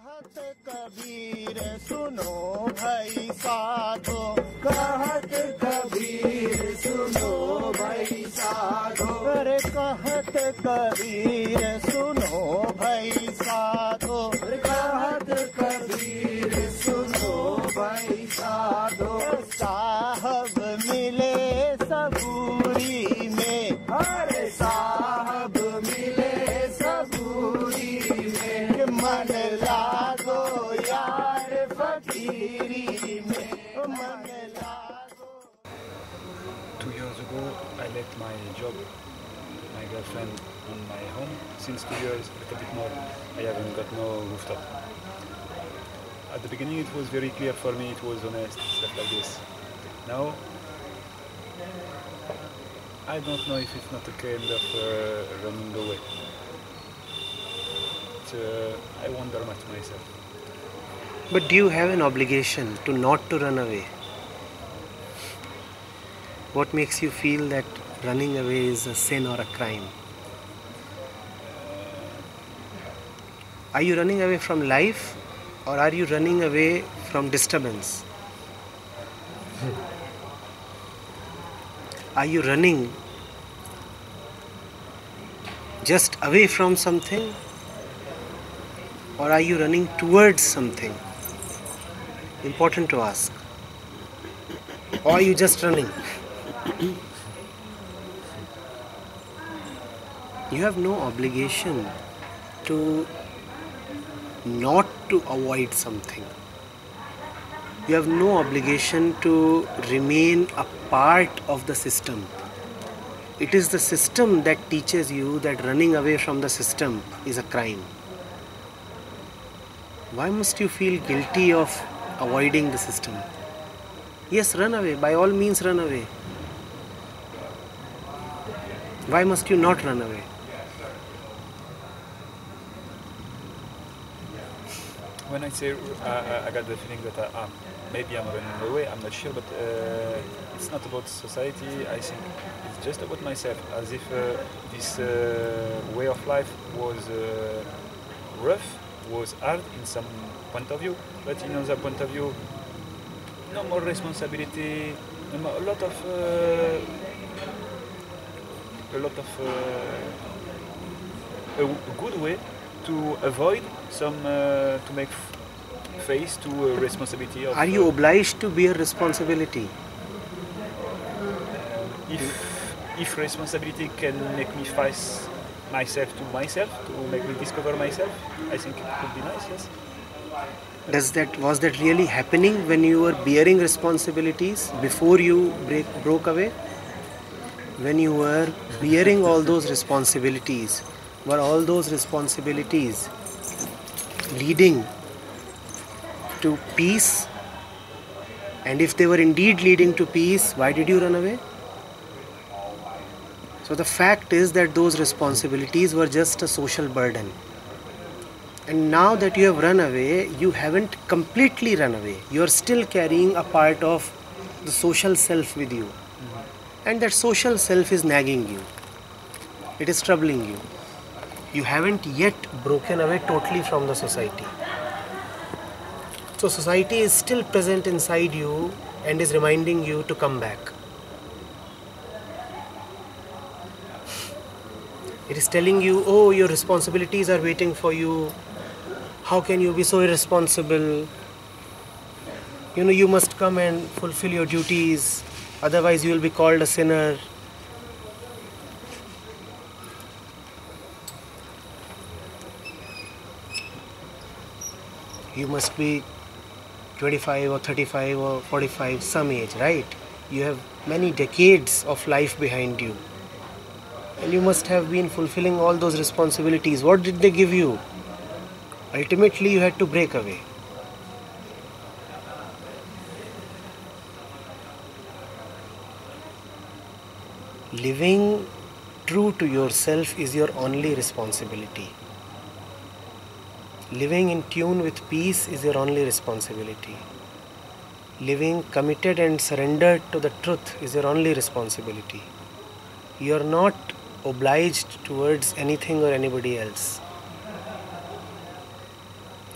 कहत कबीर सुनो भाई साधो, कहत कबीर सुनो भाई साधो, अरे कहत कबीर सुनो भाई साधो, कहत कबीर सुनो भाई साधो। साहब मिले सबूरी में, अरे साहब मिले सबूरी में, मन लागो यार फकीरी में, मन लागो। 2 years ago, I left my job, my girlfriend, and my home. Since 2 years, a little bit more, I haven't got no rooftop. At the beginning, it was very clear for me, it was honest, stuff like this. Now, I don't know if it's not a kind of running away. I wonder much myself. But do you have an obligation to not to run away? What makes you feel that running away is a sin or a crime? Are you running away from life, or are you running away from disturbance? Are you running just away from something, or are you running towards something? Important to ask. Or are you just running? You have no obligation to not to avoid something. You have no obligation to remain a part of the system. It is the system that teaches you that running away from the system is a crime. Why must you feel guilty of avoiding the system? Yes, run away. By all means, run away. Why must you not run away? When I say I got the feeling that maybe I'm running away, I'm not sure, but it's not about society. I think it's just about myself, as if this way of life was rough, was hard in some point of view, but in another point of view, no more responsibility, no more, a lot of a good way to avoid some to make face to responsibility of, are you obliged to bear responsibility? If responsibility can make me face myself, to make me discover myself, I think it could be nice, yes. Was that really happening when you were bearing responsibilities before you broke away? When you were bearing all those responsibilities, were all those responsibilities leading to peace? And if they were indeed leading to peace, why did you run away? So the fact is that those responsibilities were just a social burden. And now that you have run away, you haven't completely run away. You are still carrying a part of the social self with you. And that social self is nagging you. It is troubling you. You haven't yet broken away totally from the society. So society is still present inside you and is reminding you to come back. It is telling you, oh, your responsibilities are waiting for you. How can you be so irresponsible? You know, you must come and fulfill your duties. Otherwise, you will be called a sinner. You must be 25 or 35 or 45, some age, right? You have many decades of life behind you. And you must have been fulfilling all those responsibilities. What did they give you? Ultimately, you had to break away. Living true to yourself is your only responsibility. Living in tune with peace is your only responsibility. Living committed and surrendered to the truth is your only responsibility. You are not obliged towards anything or anybody else.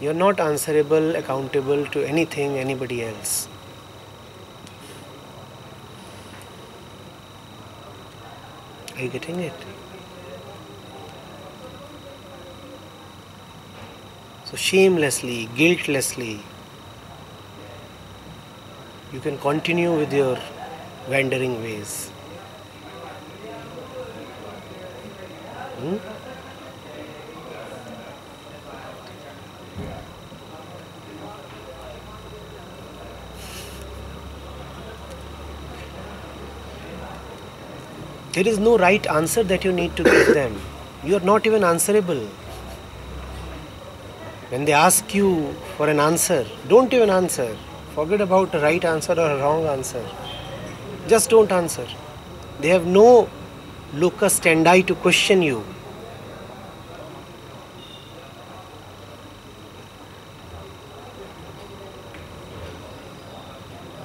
You're not answerable, accountable to anything, anybody else. Are you getting it? So shamelessly, guiltlessly, you can continue with your wandering ways. There is no right answer that you need to give them. You are not even answerable. When they ask you for an answer, don't even answer. Forget about a right answer or a wrong answer. Just don't answer. They have no locus standi to question you.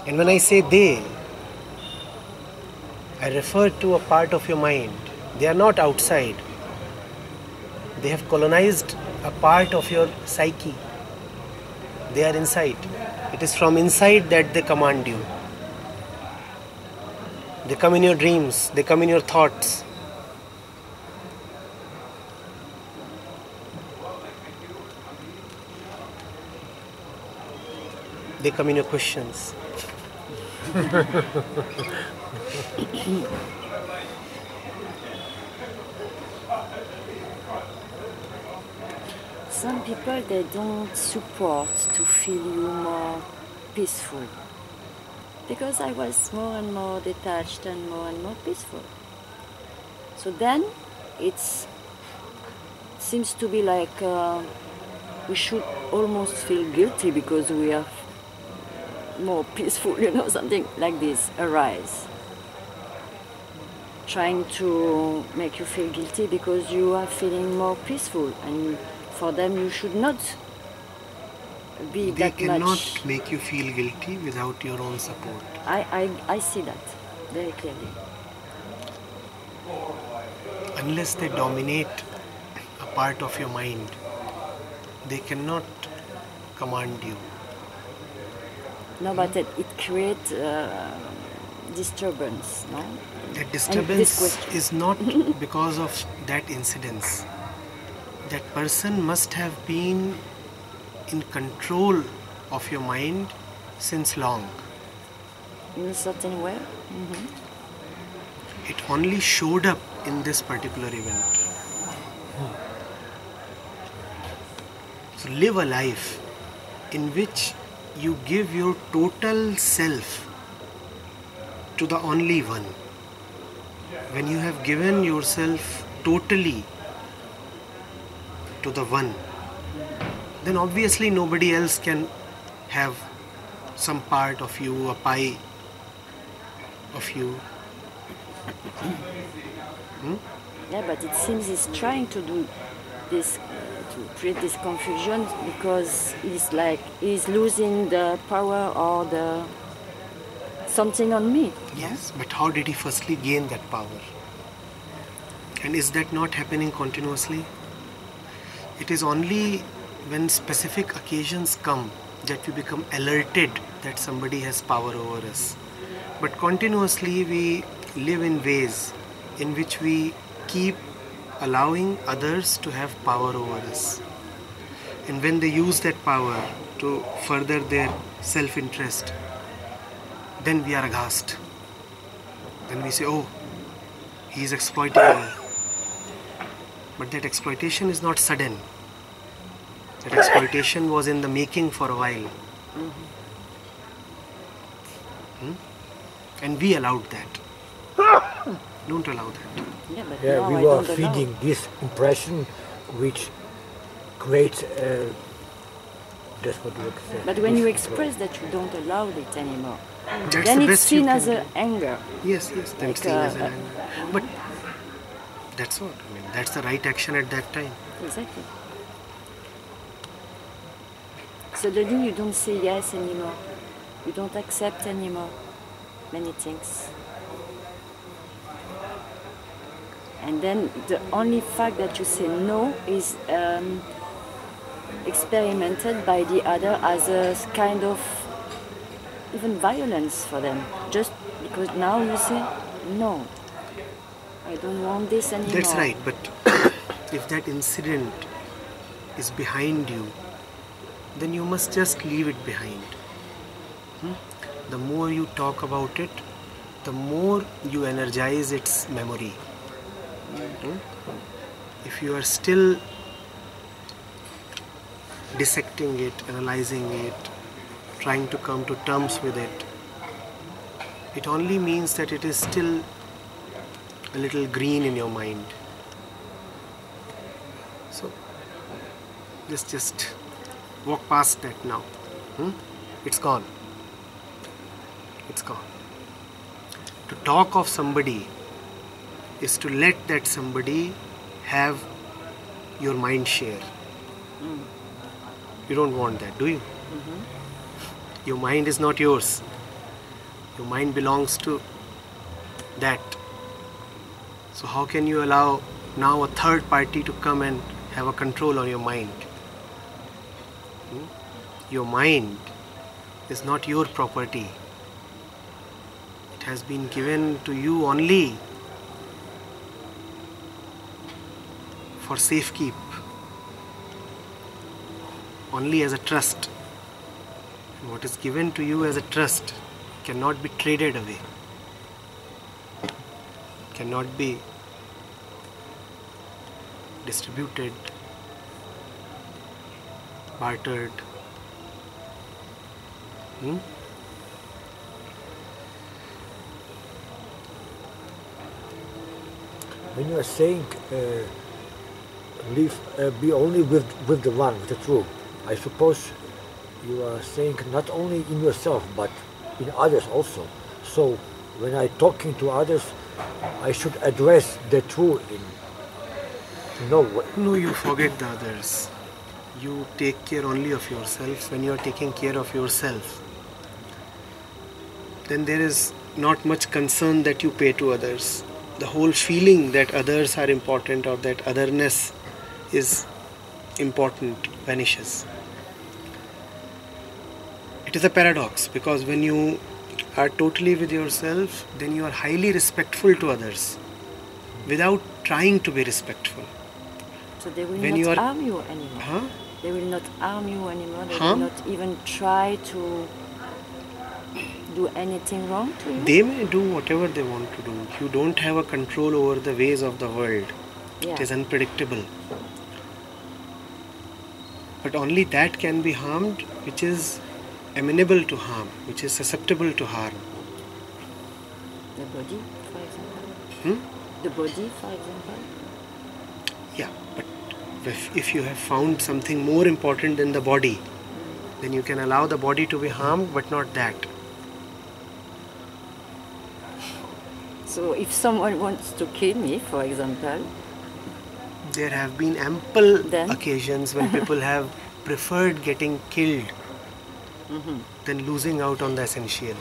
And when I say they, I refer to a part of your mind. They are not outside. They have colonized a part of your psyche. They are inside. It is from inside that they command you. They come in your dreams. They come in your thoughts. They come in your questions. Some people, they don't support to feel you more peaceful. Because I was more and more detached and more peaceful. So then it seems to be like we should almost feel guilty because we are more peaceful, something like this arise. Trying to make you feel guilty because you are feeling more peaceful, and for them you should not be They that cannot much. make you feel guilty without your own support. I see that very clearly. Unless they dominate a part of your mind, they cannot command you. No, but it creates disturbance, no? That And disturbance this question. is not because of that incidence. That person must have been in control of your mind since long. In a certain way. It only showed up in this particular event. So live a life in which you give your total self to the only one. When you have given yourself totally to the one, then obviously nobody else can have some part of you, a pie of you. Yeah, but it seems he's trying to do this, to create this confusion because it's like he's losing the power or the something on me. Yes, but how did he firstly gain that power? And is that not happening continuously? It is only when specific occasions come that we become alerted that somebody has power over us. But continuously we live in ways in which we keep allowing others to have power over us. And when they use that power to further their self-interest, then we are aghast. Then we say, oh, he is exploiting me. But that exploitation is not sudden. That exploitation was in the making for a while. And we allowed that. Don't allow that. Yeah, but Yeah, now we I were don't allow. feeding this impression which creates that's what you say. But when you express that you don't allow it anymore, That's then the it's best you seen can as do. an anger. Yes, then Like, seen as an anger. But that's what. I mean, that's the right action at that time. Exactly. Suddenly you don't say yes anymore. You don't accept anymore many things. And then the only fact that you say no is experimented by the other as a kind of even violence for them. Just because now you say, no, I don't want this anymore. That's right, but if that incident is behind you, then you must just leave it behind. The more you talk about it, the more you energize its memory. If you are still dissecting it, analyzing it, trying to come to terms with it, it only means that it is still a little green in your mind. So just walk past that now. It's gone. It's gone. To talk of somebody is to let that somebody have your mind share. You don't want that, do you? Your mind is not yours. Your mind belongs to that. So how can you allow now a third party to come and have a control on your mind? Your mind is not your property. It has been given to you only for safekeep, only as a trust. And what is given to you as a trust cannot be traded away, cannot be distributed, bartered. When you are saying be only with the one, with the true, I suppose you are saying not only in yourself but in others also. So when I talking to others, I should address the true in to know what. No, you forget the others. You take care only of yourself. When you are taking care of yourself, then there is not much concern that you pay to others. The whole feeling that others are important or that otherness is important vanishes. It is a paradox, because when you are totally with yourself, then you are highly respectful to others without trying to be respectful. So they will When not you are- harm you anymore. Huh? They will not harm you anymore. They Harm? will not even try to do anything wrong to you. They may do whatever they want to do. You don't have a control over the ways of the world. Yeah. It is unpredictable. But only that can be harmed which is amenable to harm, which is susceptible to harm. The body, for example. The body, for example. Yeah, but if you have found something more important than the body, then you can allow the body to be harmed, but not that. So if someone wants to kill me, for example, There have been ample Then? occasions when people have preferred getting killed than losing out on the essential.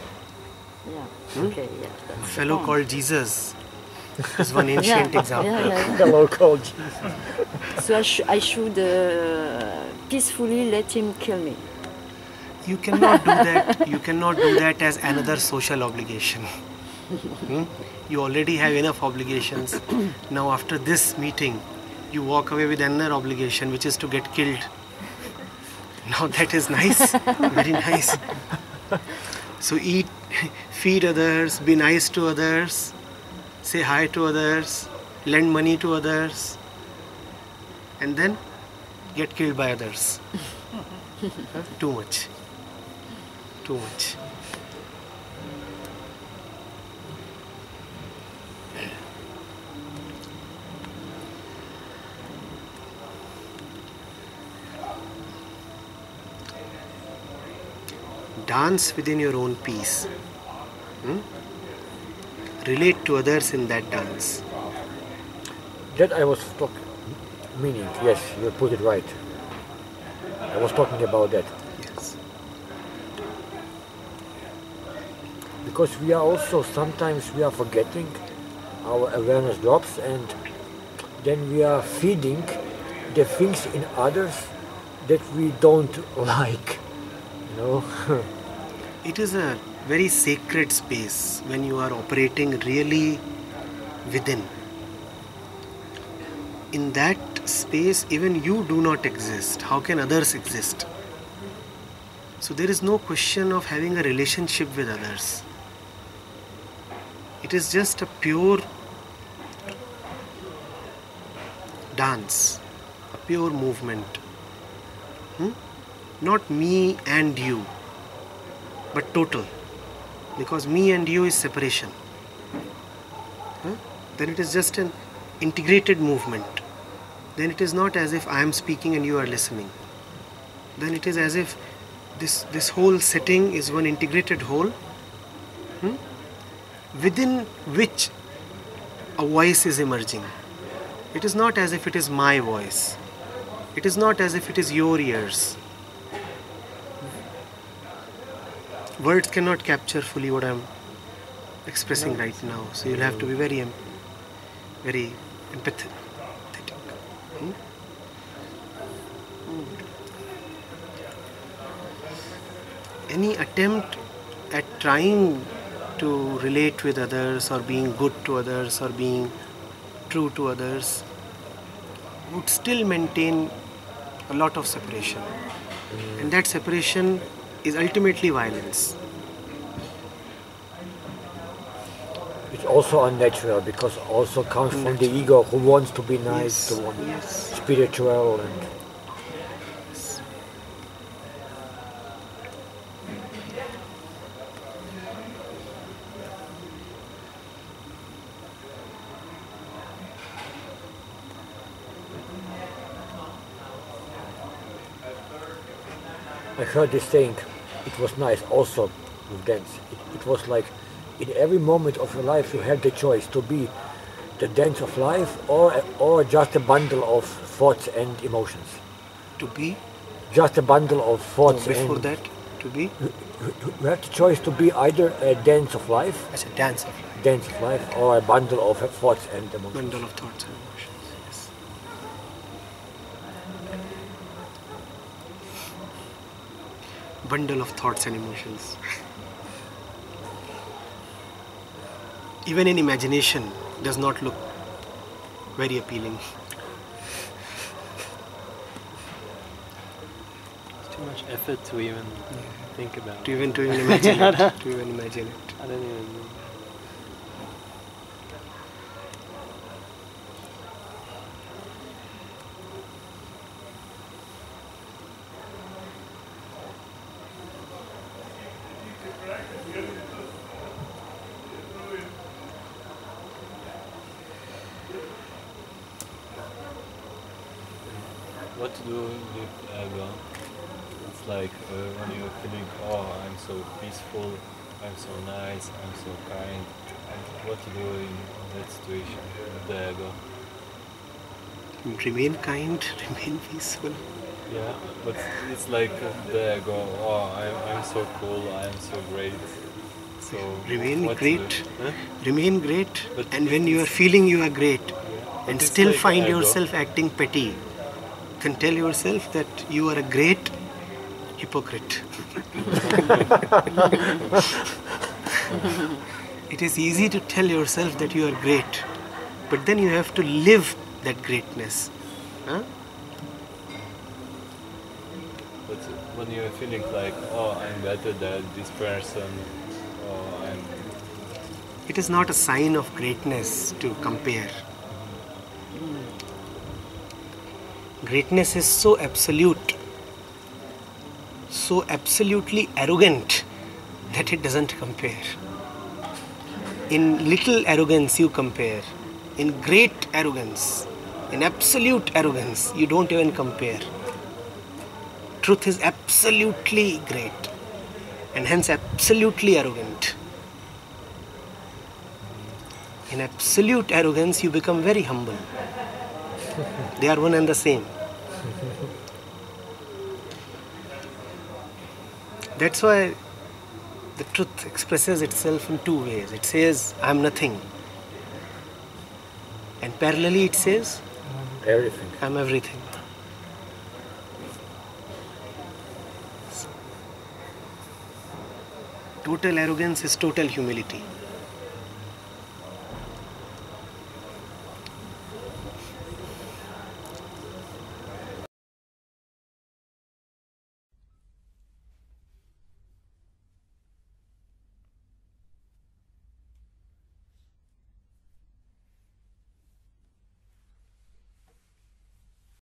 yeah, okay, yeah. A That's the fellow point. called Jesus is one ancient example. Yeah. The local Jesus. So I should peacefully let him kill me. You cannot do that. You cannot do that as another social obligation. You already have enough obligations. Now after this meeting, you walk away with another obligation, which is to get killed. Now that is nice, very nice. So eat, feed others, be nice to others, say hi to others, lend money to others, and then get killed by others. Too much. Too much. Dance within your own peace. Relate to others in that dance. That I was meaning, yes, you put it right. I was talking about that. Yes. Because we are also, sometimes we are forgetting, our awareness drops, and then we are feeding the things in others that we don't like, you know. It is a very sacred space when you are operating really within. In that space, even you do not exist. How can others exist? So there is no question of having a relationship with others. It is just a pure dance, a pure movement. Not me and you, but total. Because me and you is separation. Then it is just an integrated movement. Then it is not as if I am speaking and you are listening. Then it is as if this whole setting is one integrated whole, within which a voice is emerging. It is not as if it is my voice. It is not as if it is your ears. Words cannot capture fully what I am expressing right now. So you'll have to be very empathetic. Any attempt at trying to relate with others or being good to others or being true to others would still maintain a lot of separation. And that separation is ultimately violence. It's also unnatural because also comes from the ego who wants to be nice, to want spiritual and I heard this saying, it was nice also with dance. It was like in every moment of your life you had the choice to be the dance of life or just a bundle of thoughts and emotions. To be? Just a bundle of thoughts. No, before and that, to be? you have the choice to be either a dance of life. As a dance of life. Dance of life or a bundle of thoughts and emotions. Bundle of thoughts and emotions, yes. Bundle of thoughts and emotions. Even in imagination does not look very appealing. It's too much effort to even think about. To even imagine it. To even imagine it. I don't even. What to do with ego? It's like when you're feeling, oh, I'm so peaceful, I'm so nice, I'm so kind. And what to do in that situation with the ego? Remain kind, remain peaceful. Yeah, but it's like the ego, oh, I'm so cool, I'm so great. So Remain what to great. do? Huh? Remain great. But And when you are feeling you are great and it's still like find ego. yourself acting petty, then tell yourself that you are a great hypocrite. It is easy to tell yourself that you are great, but then you have to live that greatness. Huh? But when you're feeling like, oh, I'm better than this person, oh, I'm... It is not a sign of greatness to compare. Greatness is so absolute, so absolutely arrogant that it doesn't compare. In little arrogance you compare. In great arrogance, in absolute arrogance, you don't even compare. Truth is absolutely great and hence absolutely arrogant. In absolute arrogance, you become very humble. They are one and the same. That's why the truth expresses itself in two ways. It says, I am nothing. And parallelly it says, Everything. I am everything. Total arrogance is total humility.